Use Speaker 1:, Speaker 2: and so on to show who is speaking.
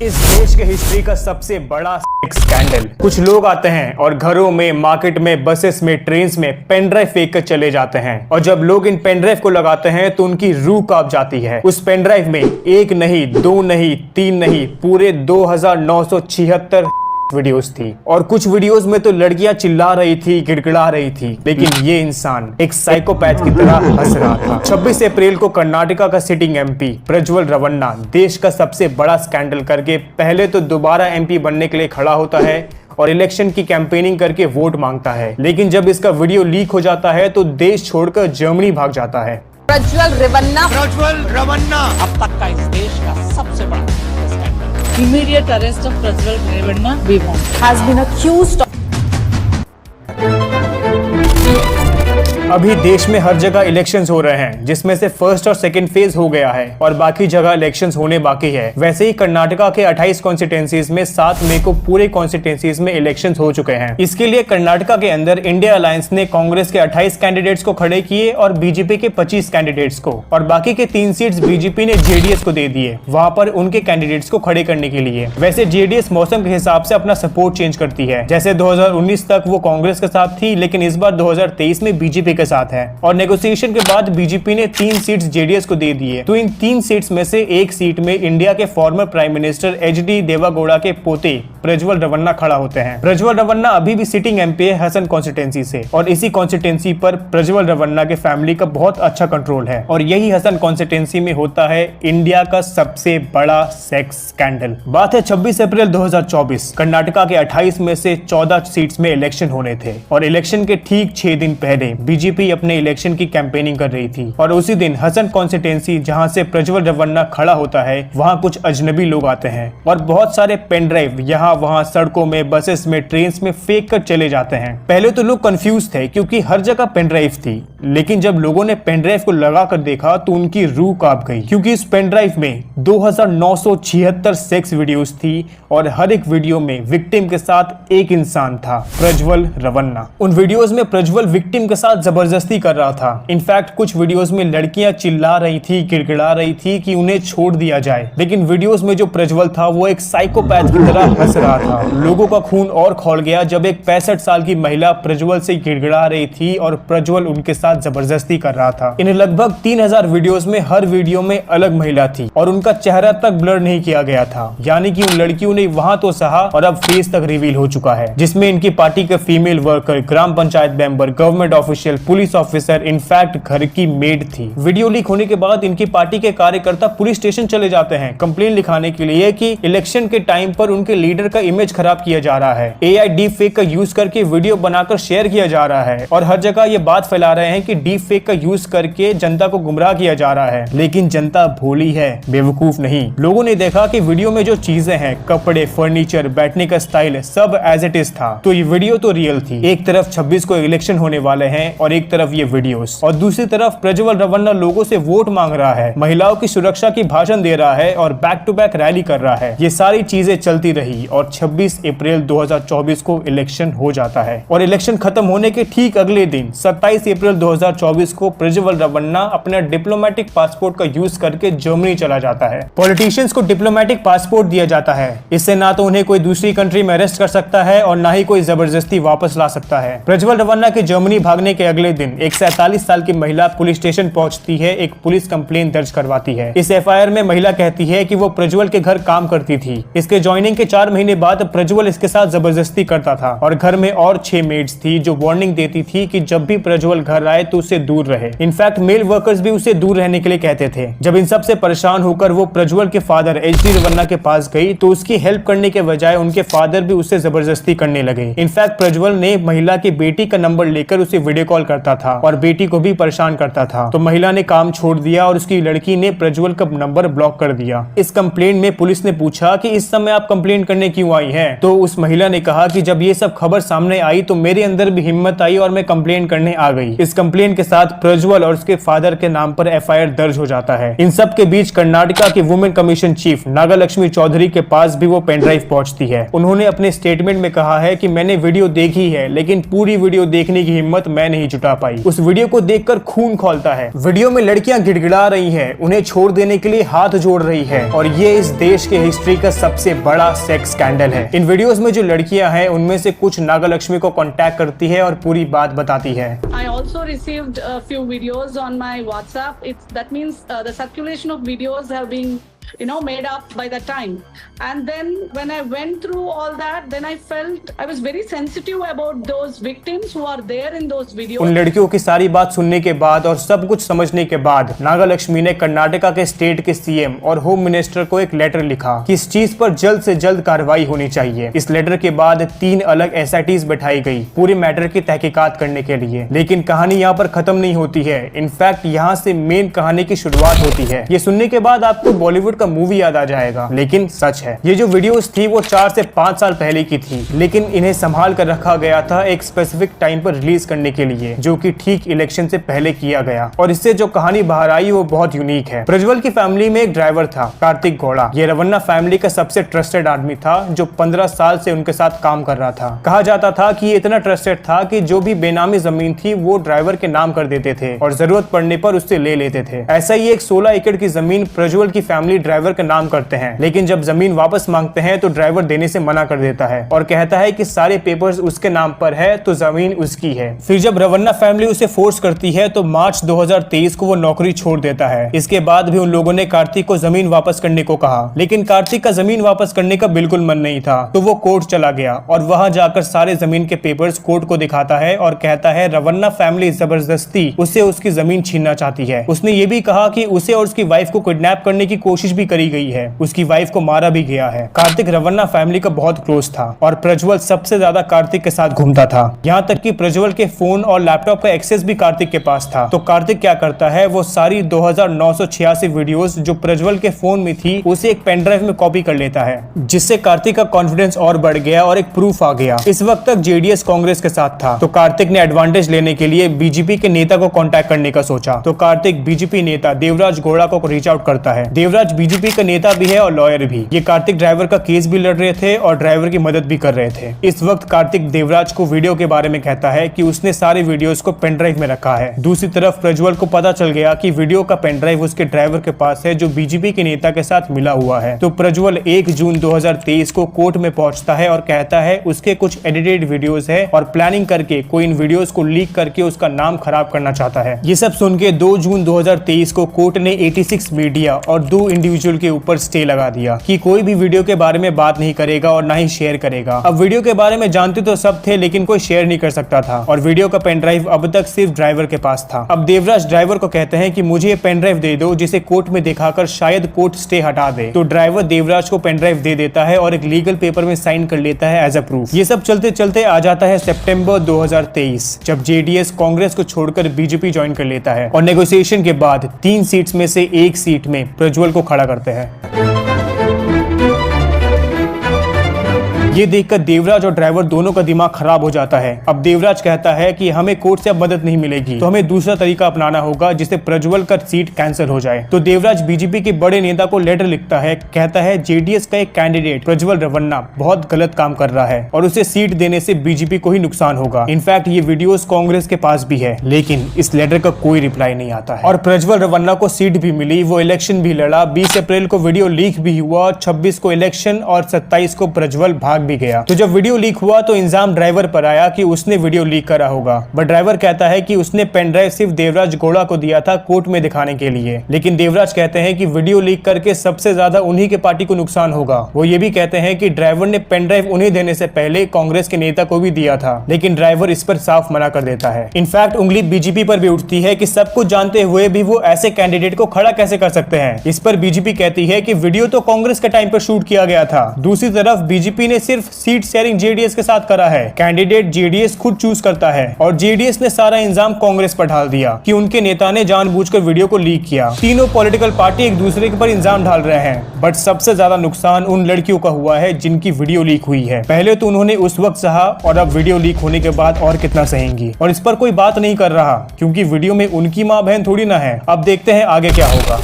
Speaker 1: इस देश के हिस्ट्री का सबसे बड़ा स्कैंडल। कुछ लोग आते हैं और घरों में, मार्केट में, बसेस में, ट्रेन्स में पेन ड्राइव फेंक कर चले जाते हैं और जब लोग इन पेन ड्राइव को लगाते हैं तो उनकी रूह कांप जाती है। उस पेन ड्राइव में एक नहीं, दो नहीं, तीन नहीं, पूरे 2976 वीडियोस थी और कुछ वीडियोस में तो लड़कियां चिल्ला रही थी, गिड़गिड़ा रही थी, लेकिन ये इंसान एक साइकोपैथ की तरह हंस रहा था। 26 अप्रैल को कर्नाटका का सिटिंग एमपी प्रज्वल रवन्ना देश का सबसे बड़ा स्कैंडल करके पहले तो दोबारा एमपी बनने के लिए खड़ा होता है और इलेक्शन की कैंपेनिंग करके वोट मांगता है, लेकिन जब इसका वीडियो लीक हो जाता है तो देश छोड़कर जर्मनी भाग जाता है।
Speaker 2: प्रज्वल रवन्ना अब तक का इस देश का सबसे बड़ा
Speaker 3: immediate arrest of Prajwal Ravanna we want.
Speaker 2: has been accused of
Speaker 1: अभी देश में हर जगह इलेक्शंस हो रहे हैं, जिसमें से फर्स्ट और सेकंड फेज हो गया है और बाकी जगह इलेक्शंस होने बाकी है। वैसे ही कर्नाटका के 28 कॉन्स्टिट्यूंसीज में 7 मई को पूरे कॉन्स्टिट्यूंसीज में इलेक्शंस हो चुके हैं। इसके लिए कर्नाटका के अंदर इंडिया अलायंस ने कांग्रेस के 28 कैंडिडेट्स को खड़े किए और बीजेपी के 25 कैंडिडेट्स को, और बाकी के 3 सीट्स बीजेपी ने जेडीएस को दे दिए वहां पर उनके कैंडिडेट्स को खड़े करने के लिए। वैसे जेडीएस मौसम के हिसाब से अपना सपोर्ट चेंज करती है, जैसे 2019 तक वो कांग्रेस के साथ थी, लेकिन इस बार 2023 में बीजेपी के साथ है और नेगोशिएशन के बाद बीजेपी ने 3 सीट्स जेडीएस को दे दिए। तो इन 3 सीट्स में से एक सीट में इंडिया के former prime minister HD Deve Gowda के पोते प्रज्वल रवन्ना खड़ा होते हैं। प्रज्वल रवन्ना अभी भी सिटिंग एमपी है हसन कॉन्स्टिट्यूंसी से और इसी कॉन्स्टिट्यूंसी पर प्रज्वल रवन्ना के फैमिली का बहुत अच्छा कंट्रोल है और यही हसन कॉन्स्टिट्यूंसी में होता है इंडिया का सबसे बड़ा सेक्स स्कैंडल। बात है 26 अप्रैल 2024। कर्नाटका के 28 में से 14 सीट्स में इलेक्शन होने थे और इलेक्शन के ठीक 6 दिन पहले बीजेपी अपने इलेक्शन की कैंपेनिंग कर रही थी और उसी दिन हसन कॉन्स्टिट्यूंसी जहां से प्रज्वल रवन्ना खड़ा होता है वहां कुछ अजनबी लोग आते हैं और बहुत सारे पेन ड्राइव यहाँ वहां सड़कों में, बसेस में, ट्रेन्स में फेंक कर चले जाते हैं। पहले तो लोग कंफ्यूज थे क्योंकि हर जगह पेन ड्राइव थी, लेकिन जब लोगों ने पेन ड्राइव को लगा कर देखा तो उनकी रूह कांप गई क्योंकि इस पेन ड्राइव में 2976 सेक्स वीडियोस थी और हर एक वीडियो में विक्टिम के साथ एक इंसान था, प्रज्वल रवन्ना। उन वीडियोस में प्रज्वल विक्टिम के साथ जबरदस्ती कर रहा था। इनफैक्ट कुछ वीडियोस में लड़कियां चिल्ला रही थी, गिड़गिड़ा रही थी कि उन्हें छोड़ दिया जाए, लेकिन वीडियोस में जो प्रज्वल था वो एक साइकोपैथ की तरह हंस रहा था। लोगों का खून और खौल गया जब एक 65 साल की महिला प्रज्वल से गिड़गिड़ा रही थी और प्रज्वल उनके साथ जबरदस्ती कर रहा था। इन लगभग 3000 वीडियोस में हर वीडियो में अलग महिला थी और उनका चेहरा तक ब्लर नहीं किया गया था, यानी कि उन लड़कियों ने वहां तो सहा और अब फेस तक रिवील हो चुका है, जिसमें इनकी पार्टी के फीमेल वर्कर, ग्राम panchayat member, government official, police officer, in fact घर की मेड थी। वीडियो लीक होने के बाद इनकी पार्टी के कार्यकर्ता पुलिस स्टेशन चले जाते हैं कंप्लेन लिखाने के लिए कि इलेक्शन के टाइम पर उनके लीडर का इमेज खराब किया जा रहा है, एआई डीप फेक का यूज करके वीडियो बनाकर शेयर किया जा रहा है और हर जगह ये बात फैला रहे हैं कि डीप फेक का यूज करके जनता को गुमराह किया जा रहा है। लेकिन जनता भोली है, बेवकूफ नहीं। लोगों ने देखा कि वीडियो में जो चीजें हैं, कपड़े, फर्नीचर, बैठने का स्टाइल, सब एज इट इज था, तो ये वीडियो तो रियल थी। एक तरफ 26 को इलेक्शन होने वाले हैं और एक तरफ ये वीडियोस, और दूसरी तरफ प्रज्वल रवन्ना लोगों से वोट मांग रहा है, महिलाओं की सुरक्षा की भाषण दे रहा है और बैक टू बैक रैली कर रहा है। ये सारी चीजें चलती रही और 26 अप्रैल 2024 को इलेक्शन हो जाता है और इलेक्शन खत्म होने के ठीक अगले दिन 27 अप्रैल 2024 को प्रज्वल रवन्ना अपना डिप्लोमेटिक पासपोर्ट का यूज करके जर्मनी चला जाता है। पॉलिटिशियंस को डिप्लोमेटिक पासपोर्ट दिया जाता है, इससे ना तो उन्हें कोई दूसरी कंट्री में अरेस्ट कर सकता है और ना ही कोई जबरदस्ती वापस ला सकता है। प्रज्वल रवन्ना के जर्मनी भागने के अगले दिन एक 47 साल की महिला पुलिस स्टेशन पहुंचती है, एक पुलिस कंप्लेन दर्ज करवाती है। इस एफआईआर में महिला कहती है कि वो प्रज्वल के घर काम करती थी। इसके ज्वाइनिंग के 4 महीने बाद प्रज्वल इसके साथ जबरदस्ती करता था और घर में और 6 मेड्स थी जो वार्निंग देती थी कि जब भी प्रज्वल घर आए तो उससे दूर रहे। इनफैक्ट मेल वर्कर्स भी उसे दूर रहने के लिए कहते थे। जब इन सब से परेशान होकर वो प्रज्वल के फादर एचडी रवन्ना के पास गई तो उसकी हेल्प करने के बजाय उनके फादर भी उससे जबरदस्ती करने लगे। इनफैक्ट प्रज्वल ने महिला की बेटी का नंबर लेकर उसे वीडियो कॉल करता था और बेटी को भी परेशान करता था, तो महिला ने काम छोड़ दिया और उसकी लड़की ने प्रज्वल का नंबर ब्लॉक कर दिया। इस कंप्लेंट में पुलिस ने पूछा कि इस समय आप कंप्लेंट करने क्यों आई हैं? तो उस महिला ने कहा कि जब ये सब खबर सामने आई तो मेरे अंदर भी हिम्मत आई और मैं कंप्लेंट करने आ गई। इस कंप्लेंट के साथ प्रज्वल और उसके फादर के नाम पर एफआईआर दर्ज हो जाता है। इन सब के बीच कर्नाटका की women commission chief Nagalakshmi Chaudhary के पास भी वो पेन ड्राइव पहुंचती है। उन्होंने अपने स्टेटमेंट में कहा है कि मैंने वीडियो देखी है, लेकिन पूरी वीडियो देखने की हिम्मत मैं नहीं जुटा जुटा पाई। उस वीडियो को देखकर खून खौलता है। वीडियो में लड़कियां गिड़गिड़ा रही हैं, उन्हें छोड़ देने के लिए हाथ जोड़ रही है और ये इस देश के हिस्ट्री का सबसे बड़ा सेक्स स्कैंडल है। इन वीडियोस में जो लड़कियां हैं उनमें से कुछ नागलक्ष्मी को कांटेक्ट करती है और पूरी बात बताती है।
Speaker 3: I also received a few videos on my WhatsApp. That means the circulation of videos have been made up by that time. And then when I went through all that, then I felt I was very sensitive about those victims who are there in those videos.
Speaker 1: उन लड़कियों की सारी बात सुनने के बाद और सब कुछ समझने के बाद नागलक्ष्मी ने कर्नाटका के स्टेट के सीएम और होम मिनिस्टर को एक लेटर लिखा कि इस चीज पर जल्द से जल्द कार्रवाई होनी चाहिए। इस लेटर के बाद 3 अलग SITs बैठाई गई पूरे मैटर की तहकीकात करने के लिए। लेकिन कहानी यहाँ पर खत्म नहीं होती है। इनफैक्ट यहाँ से मेन कहानी की शुरुआत होती है। ये सुनने के बाद आपको बॉलीवुड का मूवी याद आ जाएगा, लेकिन सच है ये जो वीडियोस थी वो 4 से 5 साल पहले की थी, लेकिन इन्हें संभाल कर रखा गया था एक स्पेसिफिक टाइम पर रिलीज करने के लिए, जो कि ठीक इलेक्शन से पहले किया गया। और इससे जो कहानी बाहर आई वो बहुत यूनिक है। प्रज्वल की फैमिली में एक ड्राइवर था, कार्तिक घोड़ा। ये रवन्ना फैमिली का सबसे ट्रस्टेड आदमी था जो 15 साल से उनके साथ काम कर रहा था। कहा जाता था कि ये इतना ट्रस्टेड था कि जो भी बेनामी जमीन थी वो ड्राइवर के नाम कर देते थे और जरूरत पड़ने पर उससे ले लेते थे। ऐसा ही एक 16 एकड़ की जमीन प्रज्वल की फैमिली ड्राइवर के नाम करते हैं, लेकिन जब जमीन वापस मांगते हैं तो ड्राइवर देने से मना कर देता है और कहता है कि सारे पेपर्स उसके नाम पर है तो जमीन उसकी है। फिर जब रवन्ना फैमिली उसे फोर्स करती है तो मार्च 2023 को वो नौकरी छोड़ देता है। इसके बाद भी उन लोगों ने कार्तिक को जमीन वापस करने को कहा, लेकिन कार्तिक का जमीन वापस करने का बिल्कुल मन नहीं था, तो वो कोर्ट चला गया और वहां जाकर सारे जमीन के पेपर्स कोर्ट को दिखाता है और कहता है रवन्ना फैमिली जबरदस्ती उससे उसकी जमीन छीनना चाहती है। उसने ये भी कहा कि उसे और उसकी वाइफ को किडनैप करने की कोशिश भी करी गई है, उसकी वाइफ को मारा भी गया है। कार्तिक रवन्ना फैमिली का बहुत क्लोज था और प्रज्वल सबसे ज्यादा कार्तिक के साथ घूमता था। यहाँ तक कि प्रज्वल के फोन और लैपटॉप का एक्सेस भी कार्तिक के पास था। तो कार्तिक क्या करता है, वो सारी 2986 वीडियोस जो प्रज्वल के फोन में थी उसे एक पेन ड्राइव में कॉपी कर लेता है, जिससे कार्तिक का कॉन्फिडेंस और बढ़ गया और एक प्रूफ आ गया। इस वक्त तक JDS कांग्रेस के साथ था, तो कार्तिक ने एडवांटेज लेने के लिए BJP के नेता को कांटेक्ट करने का सोचा। तो कार्तिक BJP नेता देवराज घोड़ा को रीच आउट करता है। देवराज BJP का नेता भी है और लॉयर भी। ये कार्तिक ड्राइवर का केस भी लड़ रहे थे और ड्राइवर की मदद भी कर रहे थे। इस वक्त कार्तिक देवराज को वीडियो के बारे में कहता है कि उसने सारे वीडियोस को पेन ड्राइव में रखा है। दूसरी तरफ प्रज्वल को पता चल गया कि वीडियो का पेन ड्राइव उसके ड्राइवर के पास है जो BJP के नेता के साथ मिला हुआ है। तो प्रज्वल 1 जून 2023 को कोर्ट में पहुंचता है और कहता है उसके कुछ एडिटेड वीडियोस है और प्लानिंग करके कोई इन वीडियोस को लीक करके उसका नाम खराब करना चाहता है। ये सब सुन के 2 जून 2023 को कोर्ट ने 86 मीडिया और 2 इंडिविजुअल के ऊपर स्टे लगा दिया कि कोई भी वीडियो के बारे में बात नहीं करेगा और ना ही शेयर करेगा। अब वीडियो के बारे में जानते तो सब थे, लेकिन कोई शेयर नहीं कर सकता था और वीडियो का पेन ड्राइव अब तक सिर्फ ड्राइवर के पास था। अब देवराज ड्राइवर को कहते हैं कि मुझे ये पेन ड्राइव दे दो, जिसे कोर्ट में दिखाकर शायद कोर्ट स्टे हटा दे। तो ड्राइवर देवराज को पेन ड्राइव दे देता है और एक लीगल पेपर में साइन कर लेता है एज अ प्रूफ। ये सब चलते चलते आ जाता है सितंबर 2023, जब JDS कांग्रेस को छोड़कर BJP ज्वाइन कर लेता है और नेगोशिएशन के बाद 3 सीट्स में से 1 सीट में प्रज्वल को खड़ा करते हैं। ये देखकर देवराज और ड्राइवर दोनों का दिमाग खराब हो जाता है। अब देवराज कहता है कि हमें कोर्ट से अब मदद नहीं मिलेगी, तो हमें दूसरा तरीका अपनाना होगा जिससे प्रज्वल का सीट कैंसिल हो जाए। तो देवराज BJP के बड़े नेता को लेटर लिखता है, कहता है JDS का एक कैंडिडेट प्रज्वल रवन्ना बहुत गलत काम कर रहा है और उसे सीट देने से BJP को ही नुकसान होगा। इनफैक्ट ये वीडियोस कांग्रेस के पास भी है, लेकिन इस लेटर का कोई रिप्लाई नहीं आता है। और प्रज्वल रवन्ना को सीट भी मिली, वो इलेक्शन भी लड़ा। 20 अप्रैल को वीडियो लीक भी हुआ, 26 को इलेक्शन और 27 को प्रज्वल भाग भी गया। तो जब वीडियो लीक हुआ तो इल्जाम ड्राइवर पर आया कि उसने वीडियो लीक करा होगा, बट ड्राइवर कहता है कि उसने पेन ड्राइव सिर्फ देवराज घोड़ा को दिया था कोर्ट में दिखाने के लिए। लेकिन देवराज कहते हैं कि वीडियो लीक करके सबसे ज्यादा उन्हीं के पार्टी को नुकसान होगा। वो ये भी कहते हैं कि ड्राइवर ने पेन ड्राइव उन्हें देने से पहले कांग्रेस के नेता को भी दिया था, लेकिन ड्राइवर इस पर साफ मना कर देता है। इनफैक्ट उंगली BJP पर भी उठती है कि सब कुछ जानते हुए भी वो ऐसे कैंडिडेट को खड़ा कैसे कर सकते हैं। इस पर BJP कहती है कि वीडियो तो कांग्रेस के टाइम पर शूट किया गया था। दूसरी तरफ BJP ने सिर्फ सीट शेयरिंग JDS के साथ करा है। कैंडिडेट JDS खुद चूज करता है और JDS ने सारा इंजाम कांग्रेस पर ढाल दिया कि उनके नेता ने जानबूझकर वीडियो को लीक किया। तीनों पॉलिटिकल पार्टी एक दूसरे के पर इंजाम ढाल रहे हैं, बट सबसे ज्यादा नुकसान उन लड़कियों का हुआ है जिनकी वीडियो लीक हुई है। पहले तो उन्होंने उस वक्त सहा और अब वीडियो लीक होने के बाद और कितना सहेंगी, और इस पर कोई बात नहीं कर रहा क्योंकि वीडियो में उनकी माँ बहन थोड़ी ना है। अब देखते हैं आगे क्या होगा।